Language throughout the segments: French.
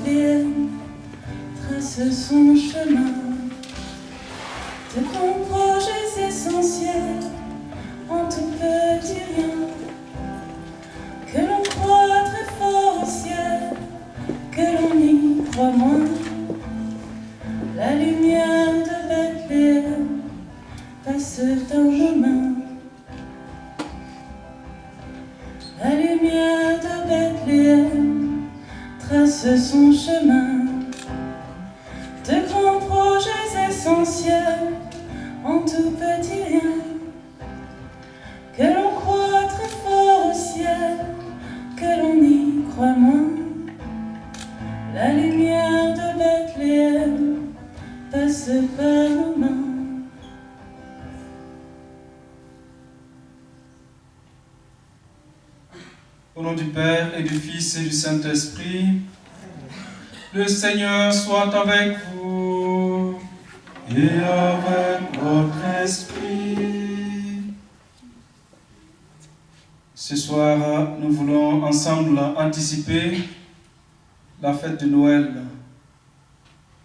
Bethléem trace son chemin de grands projets essentiels en tout petit rien, que l'on croit très fort au ciel, que l'on y croit moins. La lumière de Bethléem passe dans nos mains. La lumière de Bethléem trace son chemin de grands projets essentiels en tout petit rien, que l'on croit très fort au ciel, que l'on y croit moins. La lumière de Bethléem passe par nos mains. Au nom du Père et du Fils et du Saint-Esprit, le Seigneur soit avec vous et avec votre esprit. Ce soir, nous voulons ensemble anticiper la fête de Noël.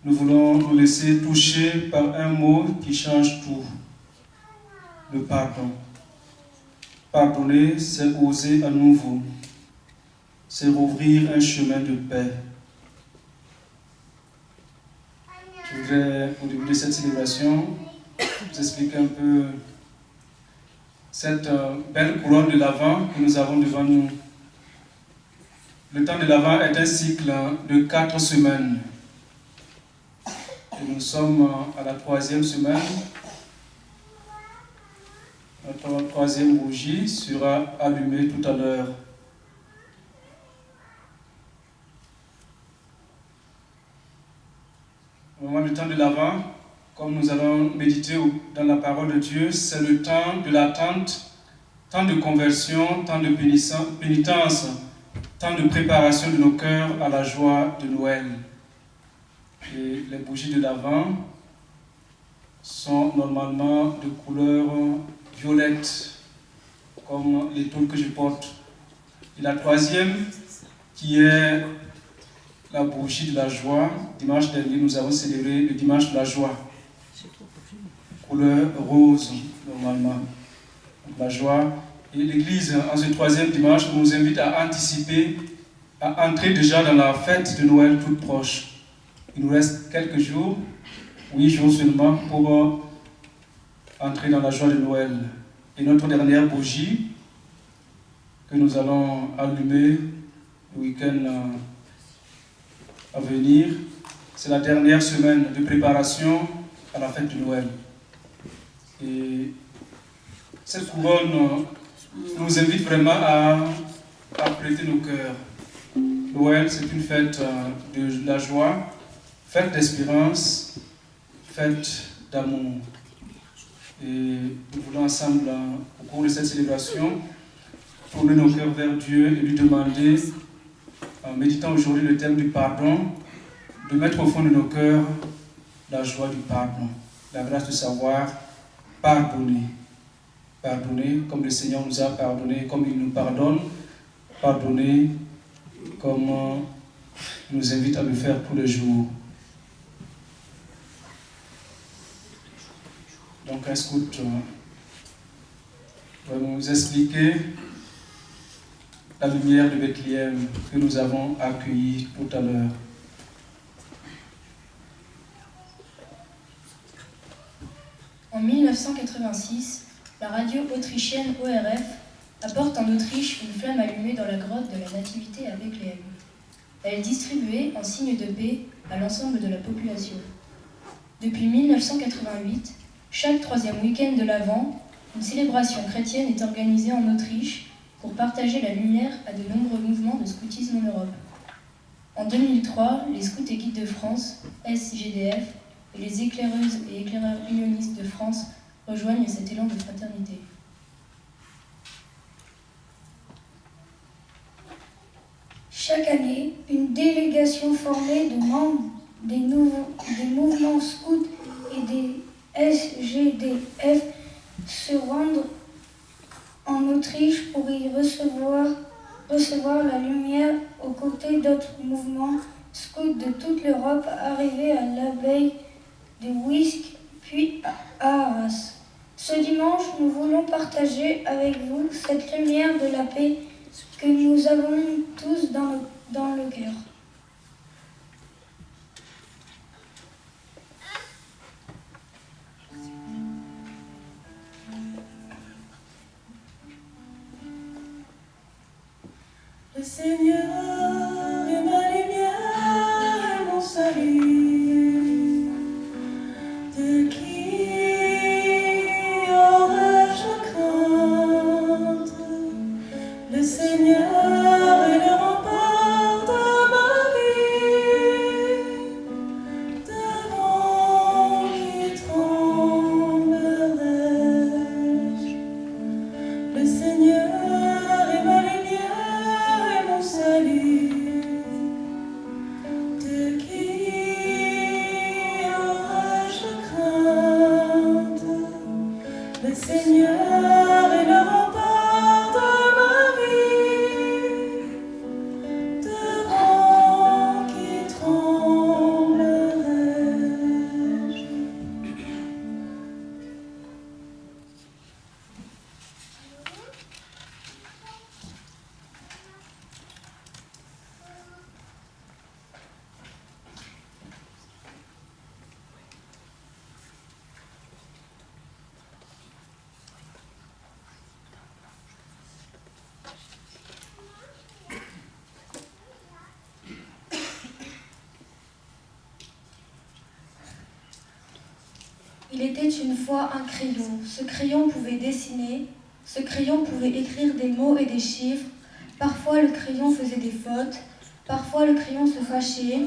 Nous voulons nous laisser toucher par un mot qui change tout, le pardon. Pardonner, c'est oser à nouveau. C'est rouvrir un chemin de paix. Je voudrais, au début de cette célébration, vous expliquer un peu cette belle couronne de l'Avent que nous avons devant nous. Le temps de l'Avent est un cycle de 4 semaines. Et nous sommes à la 3e semaine. Notre 3e bougie sera allumée tout à l'heure. Au moment du temps de l'Avent, comme nous allons méditer dans la parole de Dieu, c'est le temps de l'attente, temps de conversion, temps de pénitence, temps de préparation de nos cœurs à la joie de Noël. Et les bougies de l'Avent sont normalement de couleur violette, comme les tôles que je porte. Et la 3e, qui est la bougie de la joie. Dimanche dernier, nous avons célébré le dimanche de la joie. Couleur rose, normalement. La joie. Et l'Église, en ce 3e dimanche, nous invite à anticiper, à entrer déjà dans la fête de Noël toute proche. Il nous reste quelques jours, 8 jours seulement, pour entrer dans la joie de Noël. Et notre dernière bougie, que nous allons allumer le week-end à venir, c'est la dernière semaine de préparation à la fête de Noël. Et cette couronne nous invite vraiment à prêter nos cœurs. Noël, c'est une fête de la joie, fête d'espérance, fête d'amour. Et nous voulons ensemble, au cours de cette célébration, tourner nos cœurs vers Dieu et lui demander, en méditant aujourd'hui le thème du pardon, de mettre au fond de nos cœurs la joie du pardon, la grâce de savoir pardonner. Pardonner comme le Seigneur nous a pardonné, comme il nous pardonne, pardonner comme il nous invite à le faire tous les jours. Donc un scout va nous expliquer la lumière de Bethléem que nous avons accueillie tout à l'heure. En 1986, la radio autrichienne ORF apporte en Autriche une flamme allumée dans la grotte de la Nativité à Bethléem. Elle est distribuée en signe de paix à l'ensemble de la population. Depuis 1988, chaque 3e week-end de l'Avent, une célébration chrétienne est organisée en Autriche pour partager la lumière à de nombreux mouvements de scoutisme en Europe. En 2003, les Scouts et Guides de France, SGDF, et les éclaireuses et éclaireurs unionistes de France rejoignent cet élan de fraternité. Chaque année, une délégation formée de membres des mouvements scouts et des SGDF se rendent en Autriche pour y recevoir la lumière aux côtés d'autres mouvements scouts de toute l'Europe arrivés à l'abbaye de Wisk, puis à Arras. Ce dimanche, nous voulons partager avec vous cette lumière de la paix que nous avons tous dans le cœur. Le Seigneur est ma lumière et mon salut. De qui aurais-je crainte? Le Seigneur est le rempart de ma vie. Devant qui tremblerais-je? Le Seigneur est ma lumière et mon salut. De qui aurais-je crainte? Le Seigneur est le rempart de ma vie. Devant qui tremblerais-je? Il était une fois un crayon. Ce crayon pouvait dessiner, ce crayon pouvait écrire des mots et des chiffres. Parfois le crayon faisait des fautes, parfois le crayon se fâchait.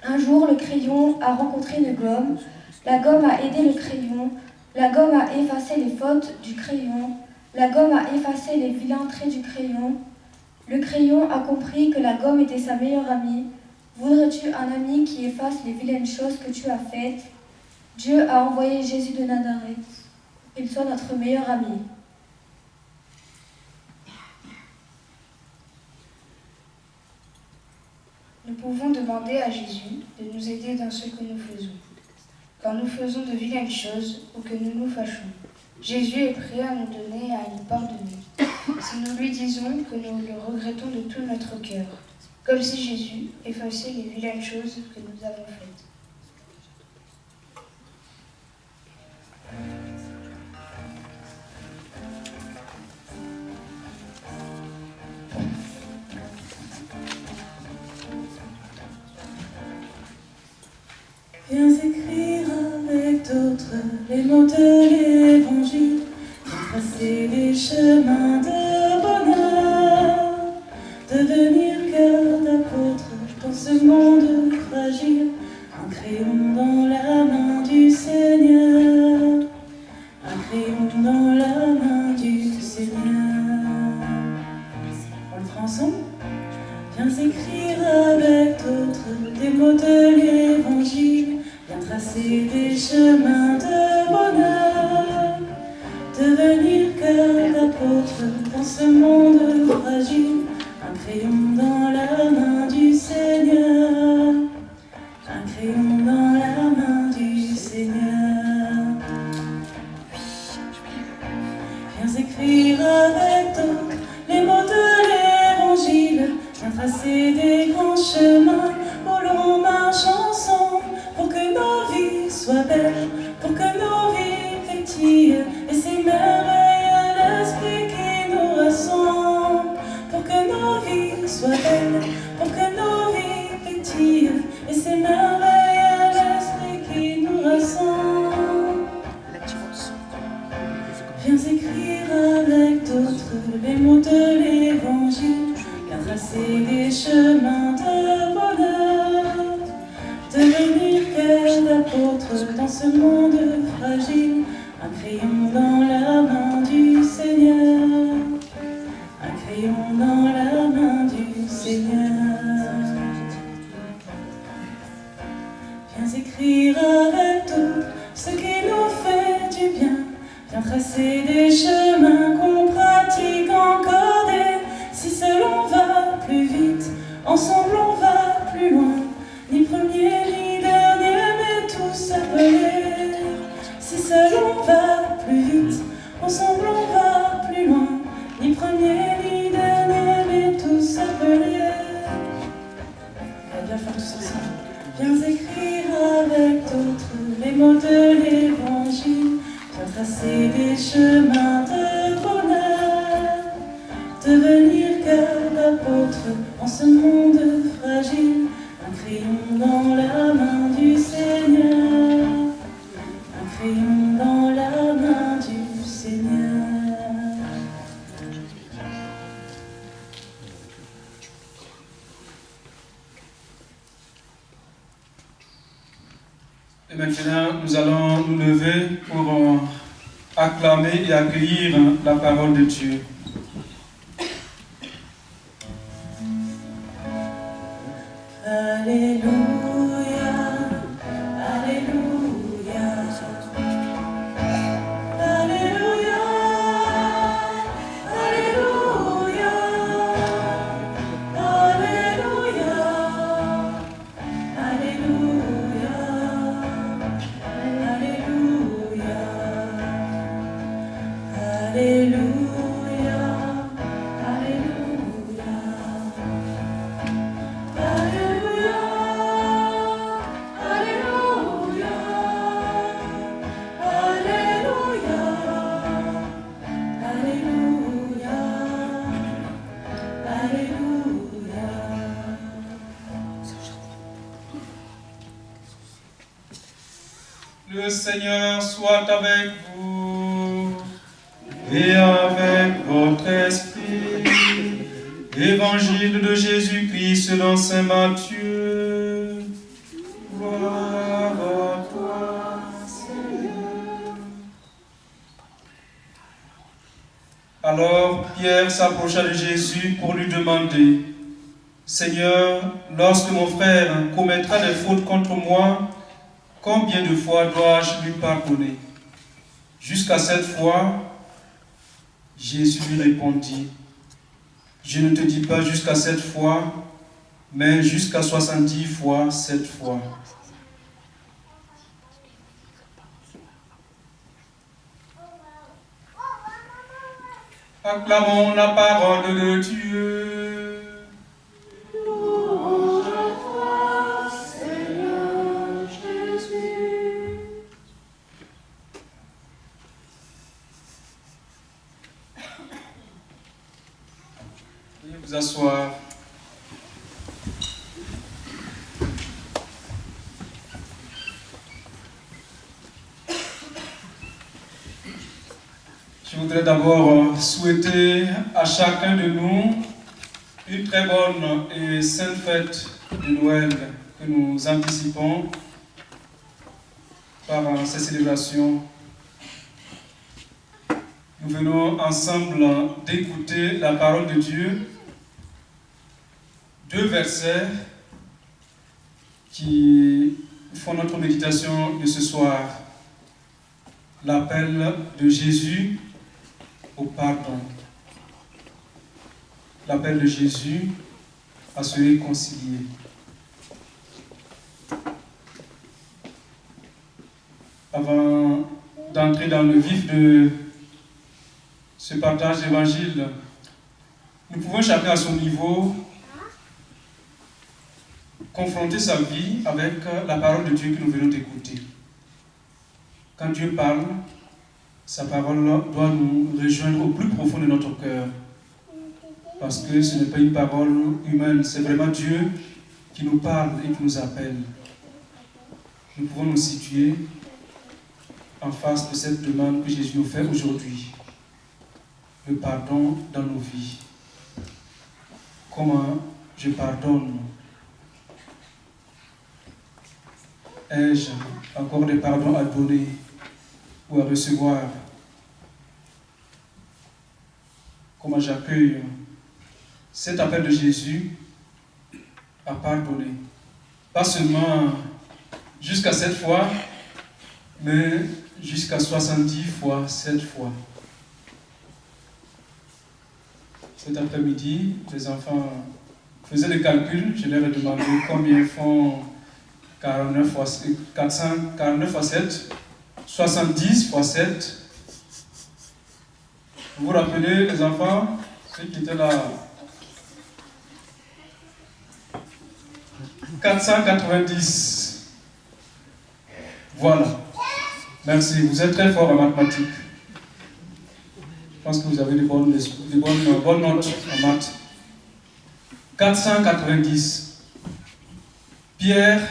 Un jour le crayon a rencontré une gomme. La gomme a aidé le crayon. La gomme a effacé les fautes du crayon. La gomme a effacé les vilains traits du crayon. Le crayon a compris que la gomme était sa meilleure amie. Voudrais-tu un ami qui efface les vilaines choses que tu as faites? Dieu a envoyé Jésus de Nazareth. Il soit notre meilleur ami. Nous pouvons demander à Jésus de nous aider dans ce que nous faisons. Quand nous faisons de vilaines choses ou que nous nous fâchons, Jésus est prêt à nous donner et à nous pardonner. Si nous lui disons que nous le regrettons de tout notre cœur, comme si Jésus effaçait les vilaines choses que nous avons faites. Viens écrire avec d'autres les mots de l'évangile, tracer des chemins de bonheur, devenir cœur d'apôtre dans ce monde fragile, un crayon dans la main du Seigneur, un crayon dans la main du Seigneur. On le prend ensemble? Viens écrire avec d'autres des mots de l'évangile, viens tracer des chemins de bonheur, devenir cœur d'apôtre dans ce monde fragile, un crayon dans la main du Seigneur, un crayon dans la main du Seigneur. Viens écrire avec d'autres les mots de l'évangile, viens tracer des grands chemins où l'on marche ensemble pour que nos vies soient belles, pour que nos vies pétillent et s'émerveillent à l'esprit qui nous rassemble, pour que nos vies soient belles, pour que nos vies pétillent et s'émerveillent à l'esprit qui nous rassemble. Viens écrire avec d'autres les mots de l'évangile, viens tracer des chemins de bonheur, devenir cœur d'apôtre dans ce monde fragile, un crayon dans la main du Seigneur, un crayon dans la main du Seigneur. Viens écrire avec d'autres ce qui nous fait du bien, viens tracer des chemins qu'on pratique encodés. Si seul on va plus vite, ensemble on va plus loin. chemins de bonheur, devenir cœur d'apôtre en ce monde fragile, un crayon dans la main du Seigneur, un crayon dans la main du Seigneur. Et maintenant, nous allons nous lever pour acclamer et accueillir la parole de Dieu. Alléluia, Alléluia, Alléluia, Alléluia, Alléluia, Alléluia, Alléluia, Alléluia, Le Seigneur soit avec vous et avec votre esprit. Évangile de Jésus-Christ selon saint Matthieu. Gloire à toi, Seigneur. Alors Pierre s'approcha de Jésus pour lui demander: Seigneur, lorsque mon frère commettra des fautes contre moi, combien de fois dois-je lui pardonner? Jusqu'à 7 fois? Jésus lui répondit: Je ne te dis pas jusqu'à 7 fois, mais jusqu'à 70 fois 7 fois. Acclamons la parole de Dieu. Veuillez vous asseoir. Je voudrais d'abord souhaiter à chacun de nous une très bonne et sainte fête de Noël que nous anticipons par ces célébrations. Nous venons ensemble d'écouter la parole de Dieu, 2 versets qui font notre méditation de ce soir. L'appel de Jésus au pardon. L'appel de Jésus à se réconcilier. Avant d'entrer dans le vif de ce partage d'évangile, nous pouvons chacun à son niveau confronter sa vie avec la parole de Dieu que nous venons d'écouter. Quand Dieu parle, sa parole doit nous rejoindre au plus profond de notre cœur. Parce que ce n'est pas une parole humaine, c'est vraiment Dieu qui nous parle et qui nous appelle. Nous pouvons nous situer en face de cette demande que Jésus nous fait aujourd'hui. Le pardon dans nos vies. Comment je pardonne? Ai-je encore des pardons à donner ou à recevoir? Comment j'accueille cet appel de Jésus à pardonner? Pas seulement jusqu'à 7 fois, mais jusqu'à 70 fois 7 fois. Cet après-midi, les enfants faisaient des calculs. Je leur ai demandé combien font 49 fois 7, 70 fois 7. Vous vous rappelez, les enfants, ceux qui étaient là? 490. Voilà. Merci, vous êtes très forts en mathématiques. pense que vous avez de bonnes notes en maths. 490. Pierre,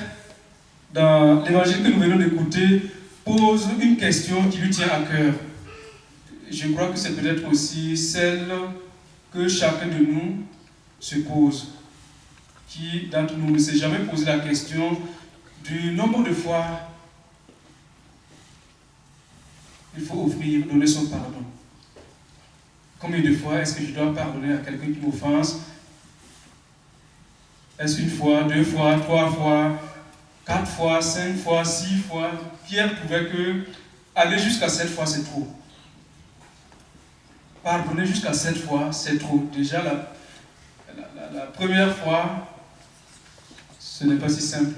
dans l'évangile que nous venons d'écouter, pose une question qui lui tient à cœur. Je crois que c'est peut-être aussi celle que chacun de nous se pose. Qui d'entre nous ne s'est jamais posé la question du nombre de fois il faut offrir, donner son pardon. Combien de fois est-ce que je dois pardonner à quelqu'un qui m'offense? Est-ce une fois, 2 fois, 3 fois, 4 fois, 5 fois, 6 fois? Pierre trouvait que aller jusqu'à 7 fois, c'est trop. Pardonner jusqu'à 7 fois, c'est trop. Déjà, la première fois, ce n'est pas si simple.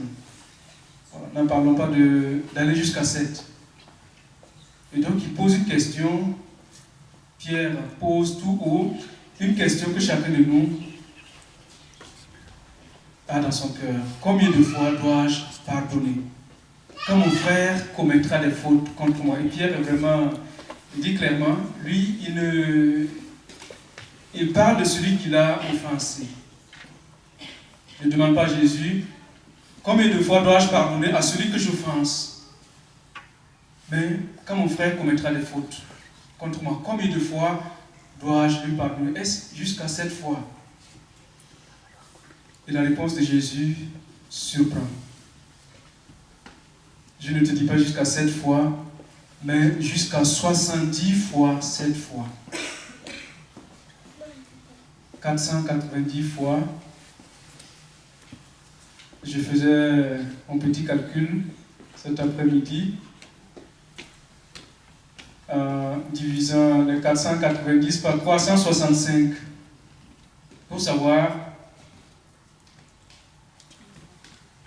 Voilà, n'en parlons pas d'aller jusqu'à 7. Et donc, il pose une question. Pierre pose tout haut une question que chacun de nous a dans son cœur. Combien de fois dois-je pardonner quand mon frère commettra des fautes contre moi? Et Pierre est vraiment, il dit clairement, lui, il parle de celui qu'il a offensé. Il ne demande pas à Jésus, combien de fois dois-je pardonner à celui que j'offense? Mais quand mon frère commettra des fautes contre moi, combien de fois dois-je lui pardonner? Est-ce jusqu'à 7 fois? Et la réponse de Jésus surprend. Je ne te dis pas jusqu'à 7 fois, mais jusqu'à 70 fois 7 fois. 490 fois. Je faisais mon petit calcul cet après-midi, en divisant les 490 par 365 pour savoir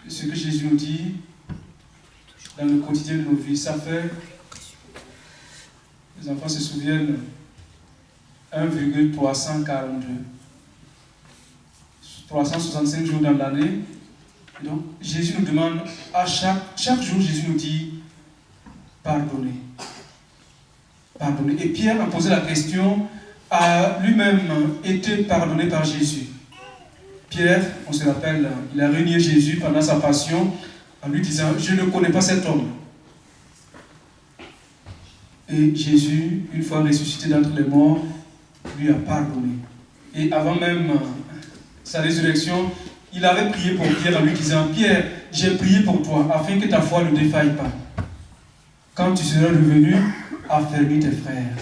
ce que Jésus nous dit dans le quotidien de nos vies. Ça fait, les enfants se souviennent, 1,342. 365 jours dans l'année. Donc, Jésus nous demande, à chaque jour, Jésus nous dit, pardonnez. Pardonnez. Et Pierre a posé la question, a lui-même été pardonné par Jésus. Pierre, on se rappelle, il a renié Jésus pendant sa passion en lui disant, je ne connais pas cet homme. Et Jésus, une fois ressuscité d'entre les morts, lui a pardonné. Et avant même sa résurrection, il avait prié pour Pierre en lui disant, Pierre, j'ai prié pour toi afin que ta foi ne défaille pas. Quand tu seras revenu, affermis tes frères.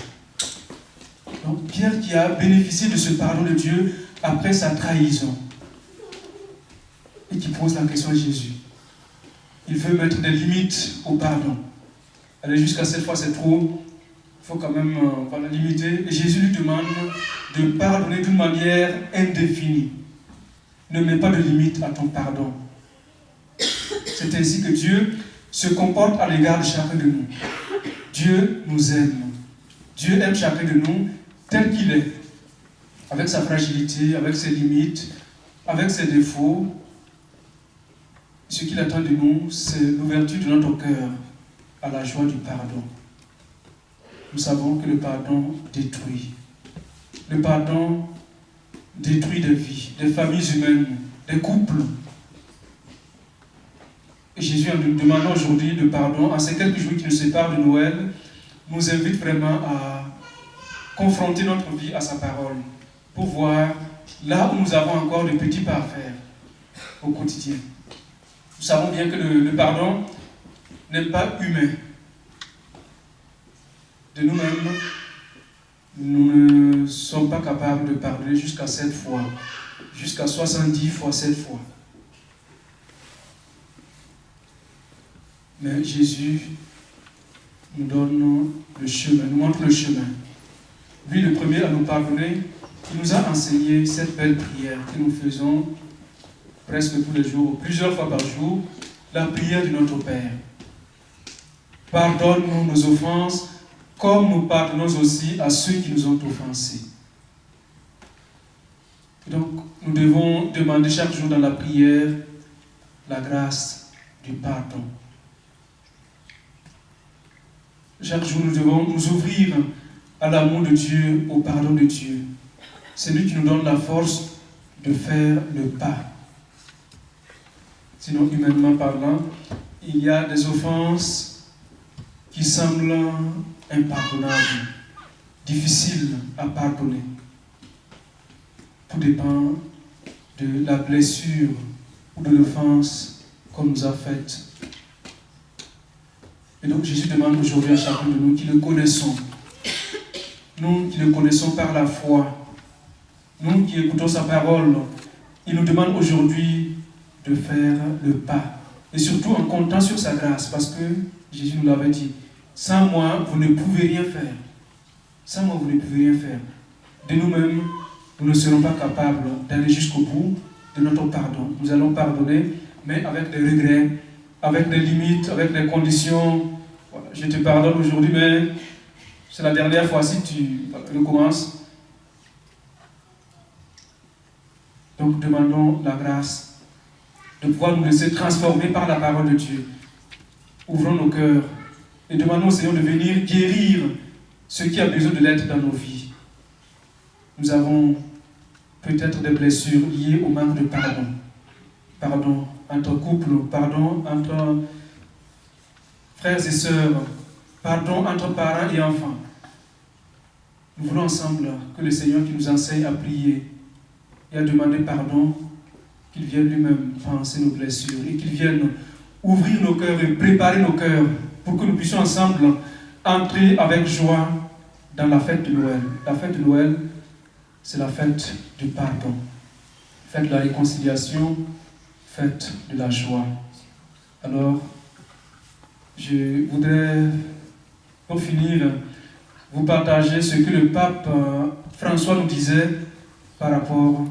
Donc Pierre qui a bénéficié de ce pardon de Dieu après sa trahison et qui pose la question à Jésus. Il veut mettre des limites au pardon. Aller jusqu'à 7 fois c'est trop. Il faut quand même la limiter. Et Jésus lui demande de pardonner d'une manière indéfinie. Ne mets pas de limite à ton pardon. C'est ainsi que Dieu se comporte à l'égard de chacun de nous. Dieu nous aime. Dieu aime chacun de nous tel qu'il est, avec sa fragilité, avec ses limites, avec ses défauts. Ce qu'il attend de nous, c'est l'ouverture de notre cœur à la joie du pardon. Nous savons que le pardon détruit. Le pardon détruit des vies, des familles humaines, des couples. Et Jésus, en nous demandant aujourd'hui le pardon, en ces quelques jours qui nous séparent de Noël, nous invite vraiment à confronter notre vie à sa parole, pour voir là où nous avons encore de petits pas à faire au quotidien. Nous savons bien que le pardon n'est pas humain. De nous-mêmes, nous ne sommes pas capables de pardonner jusqu'à 7 fois, jusqu'à 70 fois 7 fois. Mais Jésus nous donne le chemin, nous montre le chemin. Lui, le premier à nous pardonner, il nous a enseigné cette belle prière que nous faisons presque tous les jours, plusieurs fois par jour, la prière de notre Père. Pardonne-nous nos offenses, comme nous pardonnons aussi à ceux qui nous ont offensés. Et donc, nous devons demander chaque jour dans la prière la grâce du pardon. Chaque jour, nous devons nous ouvrir à l'amour de Dieu, au pardon de Dieu. C'est lui qui nous donne la force de faire le pas. Sinon, humainement parlant, il y a des offenses qui semblent impardonnables, difficiles à pardonner. Tout dépend de la blessure ou de l'offense qu'on nous a faite. Et donc Jésus demande aujourd'hui à chacun de nous qui le connaissons, nous qui le connaissons par la foi, nous qui écoutons sa parole, il nous demande aujourd'hui de faire le pas. Et surtout en comptant sur sa grâce, parce que Jésus nous l'avait dit, sans moi, vous ne pouvez rien faire. Sans moi, vous ne pouvez rien faire. De nous-mêmes, nous ne serons pas capables d'aller jusqu'au bout de notre pardon. Nous allons pardonner, mais avec des regrets, avec des limites, avec des conditions. Voilà, je te pardonne aujourd'hui, mais c'est la dernière fois si tu recommences. Donc demandons la grâce de pouvoir nous laisser transformer par la parole de Dieu. Ouvrons nos cœurs et demandons au Seigneur de venir guérir ce qui a besoin de l'être dans nos vies. Nous avons peut-être des blessures liées au manque de pardon. Pardon entre couples, pardon entre frères et sœurs, pardon entre parents et enfants. Nous voulons ensemble que le Seigneur qui nous enseigne à prier et à demander pardon, qu'il vienne lui-même penser nos blessures et qu'il vienne ouvrir nos cœurs et préparer nos cœurs pour que nous puissions ensemble entrer avec joie dans la fête de Noël. La fête de Noël, c'est la fête du pardon, fête de la réconciliation, fête de la joie. Alors, je voudrais, pour finir, vous partager ce que le pape François nous disait par rapport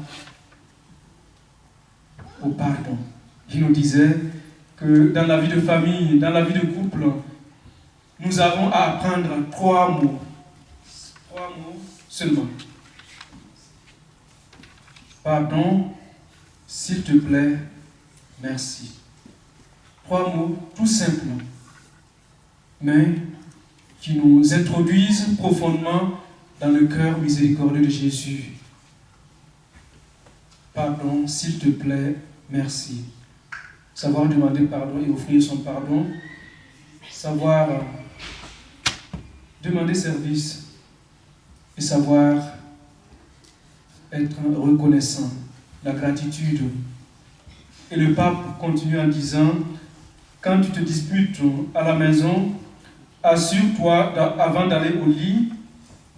au pardon. Il nous disait que dans la vie de famille, dans la vie de couple, nous avons à apprendre 3 mots. 3 mots seulement. Pardon, s'il te plaît, merci. 3 mots tout simples, mais qui nous introduisent profondément dans le cœur miséricordieux de Jésus. Pardon, s'il te plaît, merci. Savoir demander pardon et offrir son pardon. Savoir demander service et savoir être reconnaissant. La gratitude. Et le pape continue en disant, quand tu te disputes à la maison, assure-toi avant d'aller au lit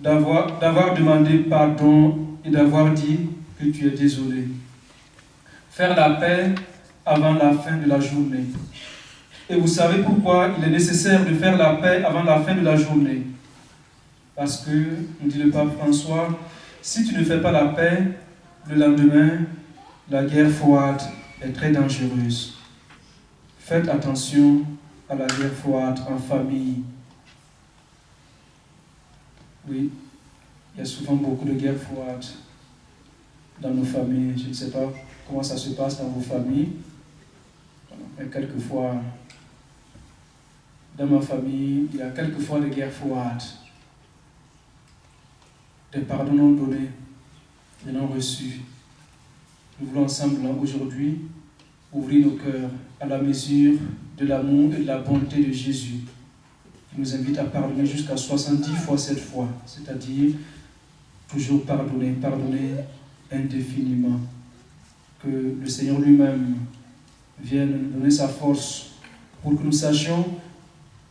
d'avoir demandé pardon et d'avoir dit que tu es désolé. Faire la paix avant la fin de la journée. Et vous savez pourquoi il est nécessaire de faire la paix avant la fin de la journée? Parce que, nous dit le pape François, si tu ne fais pas la paix, le lendemain, la guerre froide est très dangereuse. Faites attention à la guerre froide en famille. Oui, il y a souvent beaucoup de guerres froides dans nos familles. Je ne sais pas comment ça se passe dans vos familles, mais quelquefois, dans ma famille, il y a quelquefois des guerres froides. Des pardons non donnés, des non reçus. Nous voulons ensemble, aujourd'hui, ouvrir nos cœurs à la mesure de l'amour et de la bonté de Jésus, qui nous invite à pardonner jusqu'à 70 fois 7 fois, c'est-à-dire toujours pardonner, pardonner indéfiniment. Que le Seigneur lui-même vienne nous donner sa force pour que nous sachions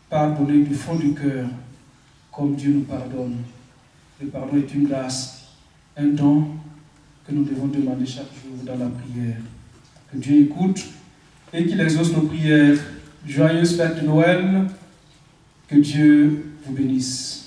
pardonner du fond du cœur, comme Dieu nous pardonne. Le pardon est une grâce, un don que nous devons demander chaque jour dans la prière. Que Dieu écoute et qu'il exauce nos prières. Joyeuse fête de Noël. Que Dieu vous bénisse.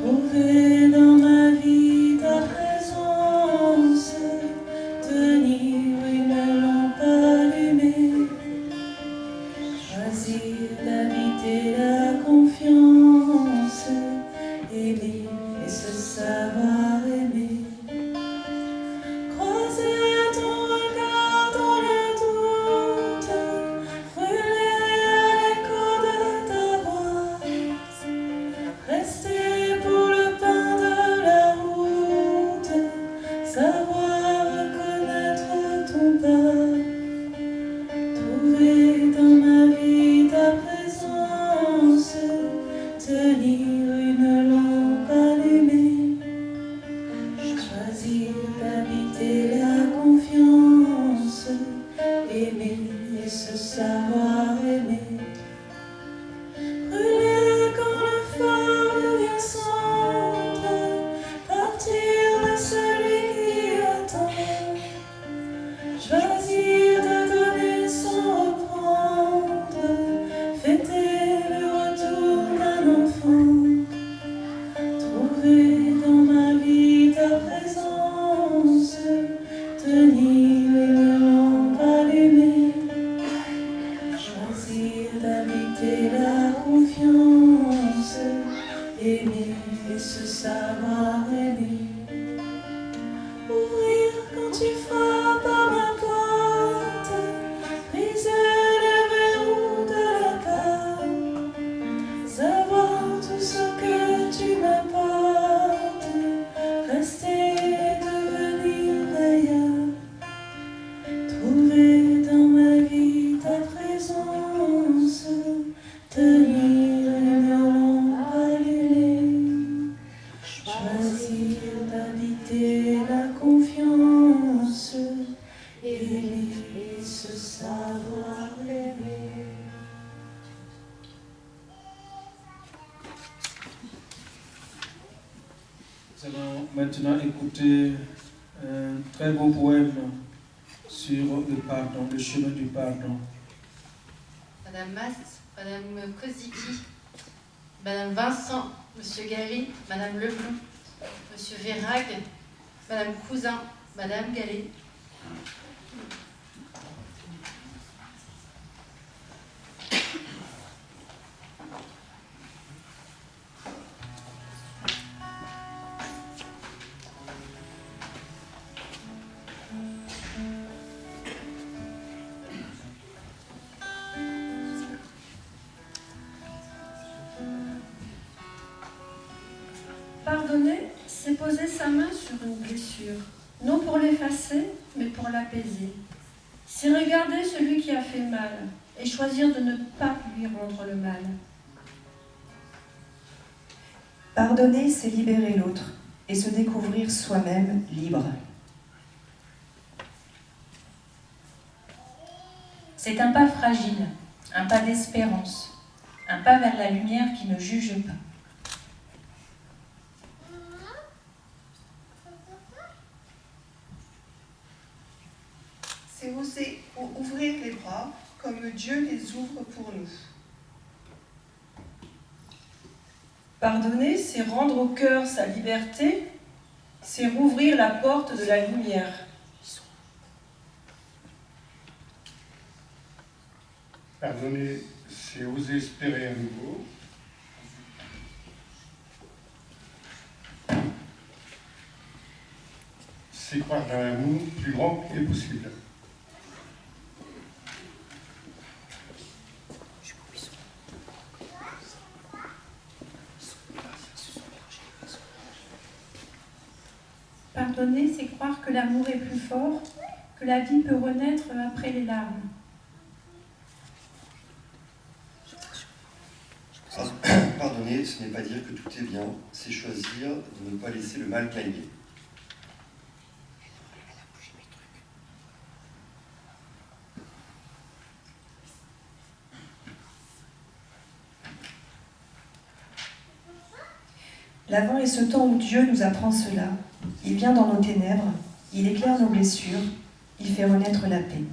Trouver dans ma vie ta présence, tenir une lampe allumée, choisir d'habiter la confiance, aimer et se savoir aimer. Croiser ton regard dans le doute, brûler à l'écho de ta voix, rester pour le pain de la route, savoir reconnaître ton pas. Trouver dans ma vie ta présence, tenir une lampe allumée, choisir d'habiter la confiance, aimer et se savoir aimer. Brûler quand le phare devient cendre, partir de celui qui attend, choisir de donner sans reprendre, fêter le retour d'un enfant. Trouver dans ma vie ta présence, tenir une lampe allumée, choisir d'habiter la confiance, aimer et se savoir aimer. Ouvrir quand tu frappes à ma porte, briser les verrous de la peur, savoir tout ce que tu m'apportes, rester et devenir meilleur. Trouver dans ma vie ta présence, tenir une lampe allumée, choisir d'habiter la confiance, aimer et se savoir aimer. Nous allons maintenant écouter un très beau poème sur le pardon, le chemin du pardon. Madame Mast, Madame Kozicki, Madame Vincent, Monsieur Gallet, Madame Leblond, Monsieur Vérag, Madame Cousin, Madame Gallet. Pardonner, c'est poser sa main sur une blessure, non pour l'effacer, mais pour l'apaiser. C'est regarder celui qui a fait mal et choisir de ne pas lui rendre le mal. Pardonner, c'est libérer l'autre et se découvrir soi-même libre. C'est un pas fragile, un pas d'espérance, un pas vers la lumière qui ne juge pas. C'est oser ouvrir les bras comme Dieu les ouvre pour nous. Pardonner, c'est rendre au cœur sa liberté, c'est rouvrir la porte de la lumière. Pardonner, c'est oser espérer à nouveau. C'est croire dans l'amour plus grand que possible. Pardonner, c'est croire que l'amour est plus fort, que la vie peut renaître après les larmes. Pardonner, ce n'est pas dire que tout est bien, c'est choisir de ne pas laisser le mal gagner. L'avant est ce temps où Dieu nous apprend cela. Il vient dans nos ténèbres, il éclaire nos blessures, il fait renaître la paix.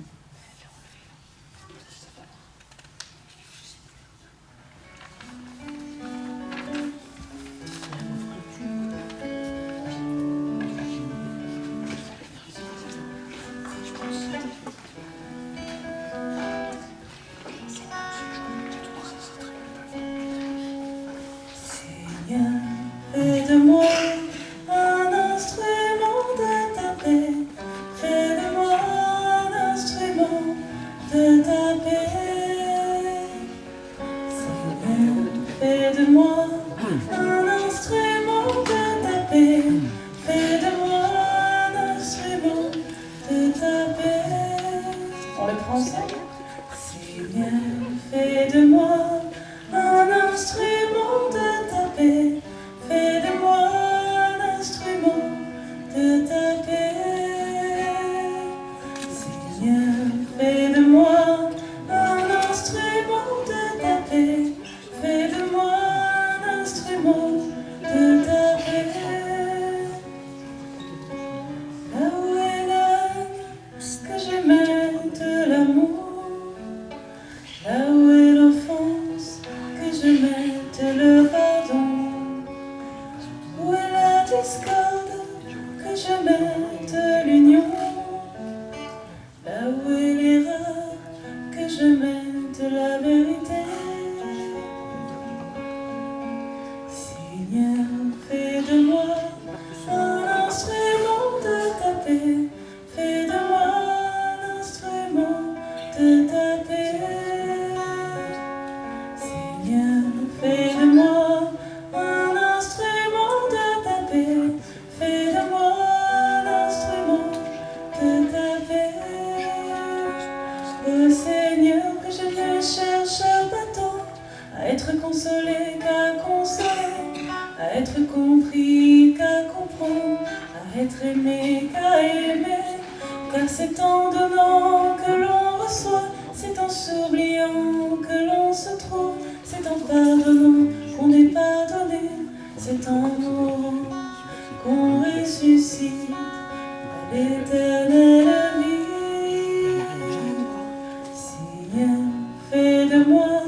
discorde, que je mette l'union. Là où est l'erreur, que je mette la vérité. Seigneur, fais de moi un instrument de ta paix. Fais de moi un instrument de ta paix. Seigneur, fais de moi un instrument de ta paix. Fais de moi un instrument de ta paix. Oh Seigneur, que je ne cherche pas tant à être consolé qu'à consoler, à être compris qu'à comprendre, à être aimé qu'à aimer. Car c'est en donnant que l'on reçoit, c'est en s'oubliant que l'on se trouve, c'est en pardonnant qu'on est pardonné, c'est en mourant qu'on ressuscite à l'éternelle vie. Seigneur, fais de moi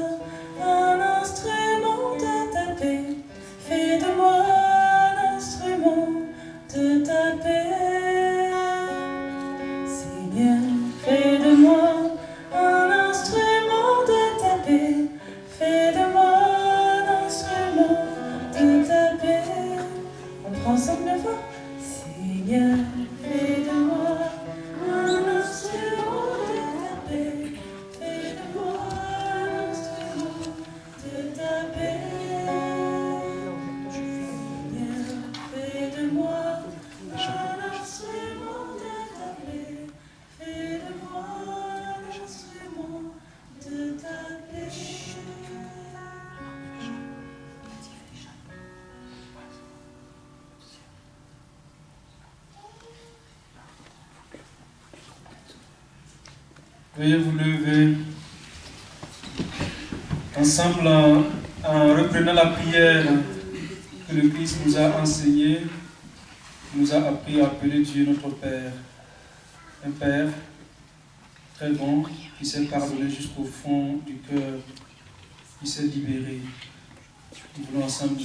un instrument de ta paix. Fais de moi un instrument de ta paix. Seigneur, fais de moi un instrument de ta paix. Fais de moi un instrument de ta paix. On prend ensemble la voix. Seigneur, fais de moi un instrument de ta paix. Fais de moi un instrument de ta paix. Seigneur, fais de moi un instrument de ta paix. Fais de moi un instrument de ta paix. Veuillez vous lever ensemble en reprenant la prière que le Christ nous a enseignée, nous a appris à appeler Dieu notre Père. Un Père très bon, qui s'est pardonné jusqu'au fond du cœur, qui s'est libéré. Nous voulons ensemble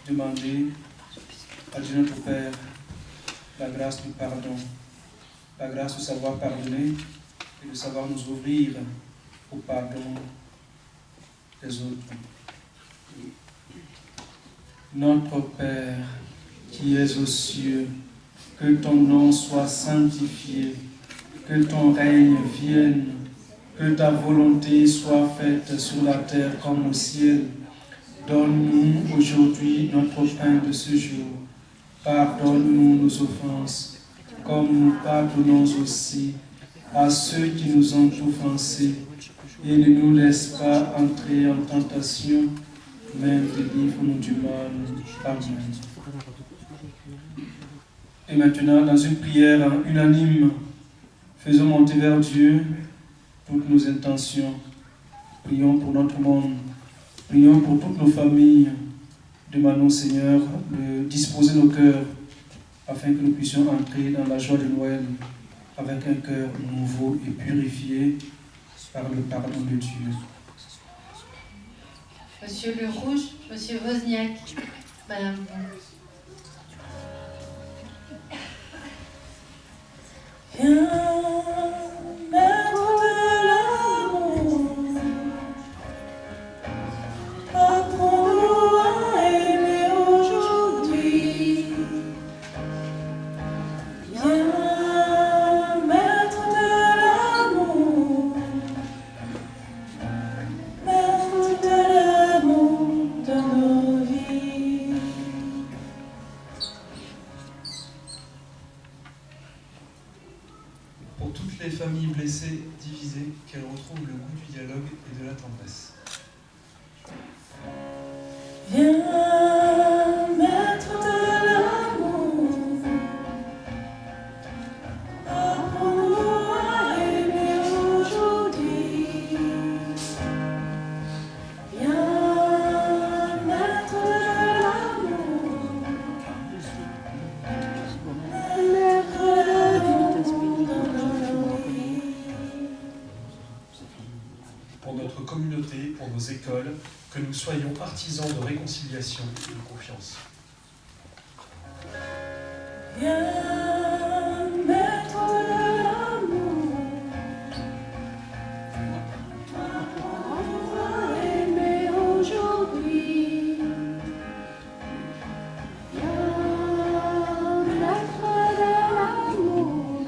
demander à Dieu notre Père la grâce du pardon, la grâce de savoir pardonner et de savoir nous ouvrir au pardon des autres. Notre Père, qui es aux cieux, que ton nom soit sanctifié, que ton règne vienne, que ta volonté soit faite sur la terre comme au ciel. Donne-nous aujourd'hui notre pain de ce jour. Pardonne-nous nos offenses, comme nous pardonnons aussi à ceux qui nous ont offensés. Et ne nous laisse pas entrer en tentation, mais délivre-nous du mal. Amen. Et maintenant, dans une prière unanime, faisons monter vers Dieu toutes nos intentions. Prions pour notre monde. Prions pour toutes nos familles. Demandons, Seigneur, de disposer nos cœurs afin que nous puissions entrer dans la joie de Noël avec un cœur nouveau et purifié par le pardon de Dieu. Monsieur Le Rouge, Monsieur Wozniak, Madame Bon. Viens, maître de l'amour, apprends-nous à aimer aujourd'hui. Viens, maître de l'amour, maître de l'amour de nos vies. Pour toutes les familles blessées, divisées, qu'elles retrouvent le goût du dialogue et de la tendresse. Viens, maître de l'amour, apprends-nous à aimer aujourd'hui. Viens, maître de l'amour, maître de l'amour dans nos vies. Pour notre communauté, pour nos écoles, que nous soyons artisans de réconciliation et de confiance. Viens, maître de l'amour, apprends-nous à aimer aujourd'hui. Viens, maître de l'amour,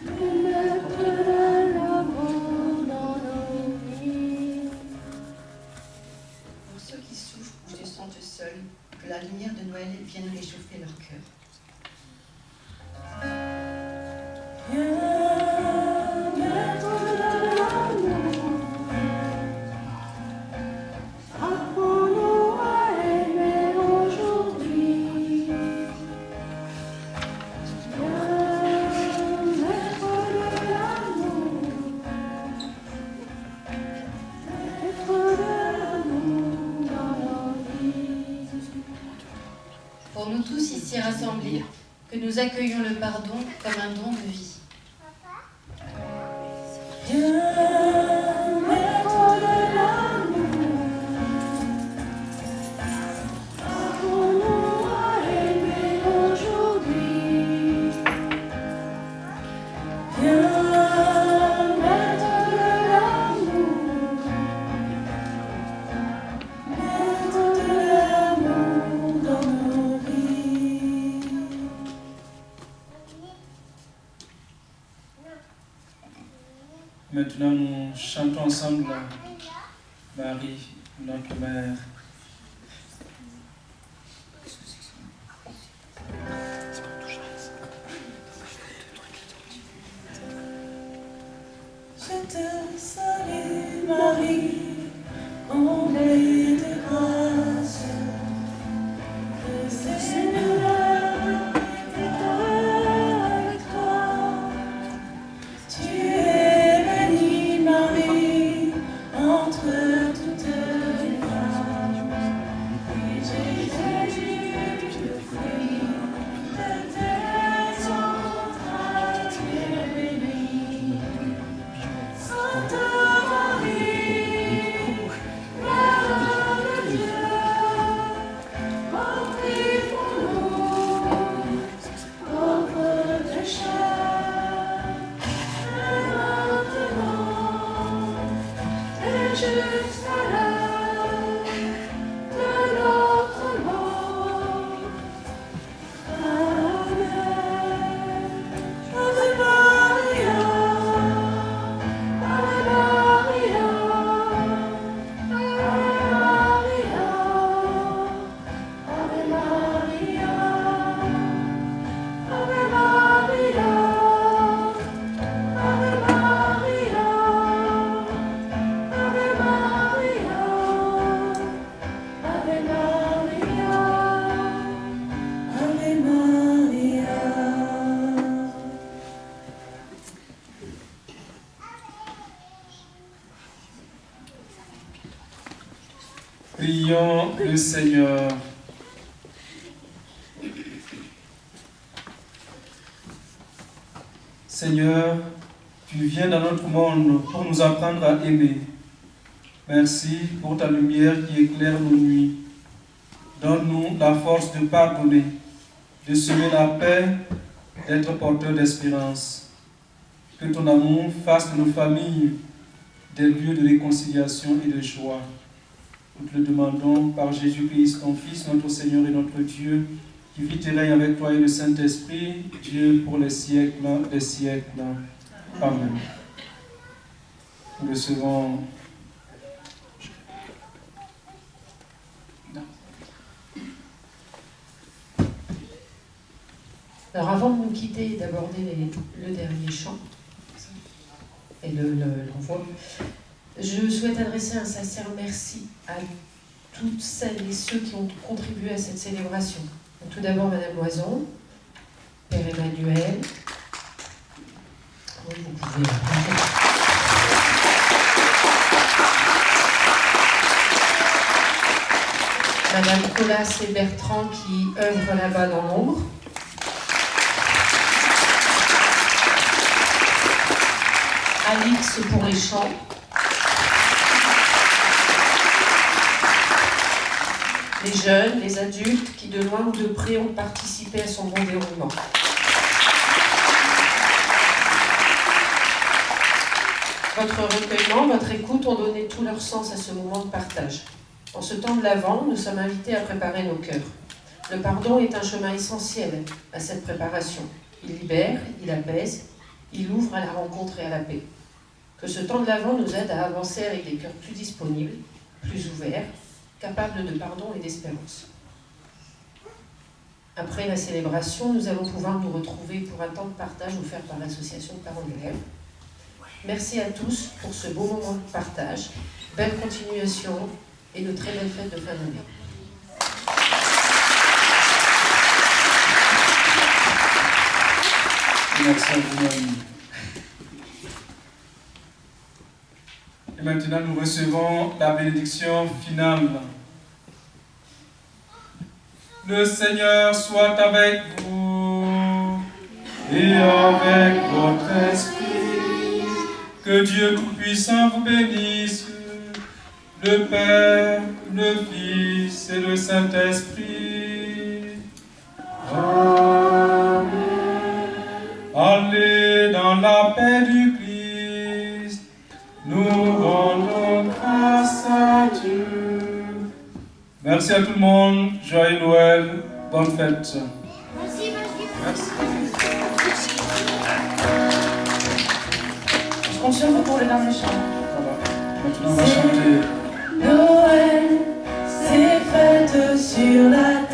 maître de l'amour dans nos vies. Pour ceux qui souffrent ou se sentent seuls, que la lumière de Noël vienne réchauffer leur cœur. Viens, maître de l'amour, apprends-nous à aimer aujourd'hui. Viens, maître de l'amour, maître de l'amour dans nos vies. Pour nous tous ici rassemblés, que nous accueillons le pardon comme un don de vie. Viens, maître de l'amour, apprends-nous à aimer aujourd'hui. Viens, maître de l'amour, maître de l'amour dans nos vies. Maintenant, nous chantons ensemble Marie, notre mère. Je te salue Marie, comblée de grâce. Le Seigneur est avec toi. Tu es bénie Marie entre toutes les femmes. Et Jésus, le fruit de tes entrailles, est béni. Sainte Marie, Mère de Dieu, prie pour nous, pauvres pécheurs, et maintenant, et jusqu'à l'heure de notre mort. Amen. Ave Maria. Ave Maria, Ave Maria, Ave Maria, Ave Maria, Ave Maria, Ave Maria, Ave Maria. Prions le Seigneur. Seigneur, tu viens dans notre monde pour nous apprendre à aimer. Merci pour ta lumière qui éclaire nos nuits. Donne-nous la force de pardonner, de semer la paix, d'être porteur d'espérance. Que ton amour fasse de nos familles des lieux de réconciliation et de joie. Nous te le demandons par Jésus-Christ, ton Fils, notre Seigneur et notre Dieu, qui vit et règne avec toi et le Saint-Esprit, Dieu pour les siècles des siècles. Amen. Nous recevons. Alors avant de nous quitter et d'aborder le dernier chant et l'envoi, je souhaite adresser un sincère merci à toutes celles et ceux qui ont contribué à cette célébration. Donc, tout d'abord Madame Loison, Père Emmanuel. Oui, vous pouvez. Madame Colas et Bertrand qui œuvrent là-bas dans l'ombre. Alix pour les chants. les jeunes, les adultes qui de loin ou de près ont participé à son bon déroulement. Votre recueillement, votre écoute ont donné tout leur sens à ce moment de partage. En ce temps de l'Avent, nous sommes invités à préparer nos cœurs. Le pardon est un chemin essentiel à cette préparation. Il libère, il apaise, il ouvre à la rencontre et à la paix. Que ce temps de l'Avent nous aide à avancer avec des cœurs plus disponibles, plus ouverts, capables de pardon et d'espérance. Après la célébration, nous allons pouvoir nous retrouver pour un temps de partage offert par l'association de parents d'élèves. Merci à tous pour ce beau moment de partage. Belle continuation et de très belles fêtes de fin d'année. Merci à vous-même. Et maintenant, nous recevons la bénédiction finale. Le Seigneur soit avec vous et avec votre esprit. Que Dieu Tout-Puissant vous bénisse, le Père, le Fils et le Saint-Esprit. Amen. Allez dans la paix du Christ, nous rendons grâce à Dieu. Merci à tout le monde, joyeux Noël, bonne fête. Merci. On se revoit pour le dernier chant. Maintenant, on va chanter. Noël, c'est fête sur la terre.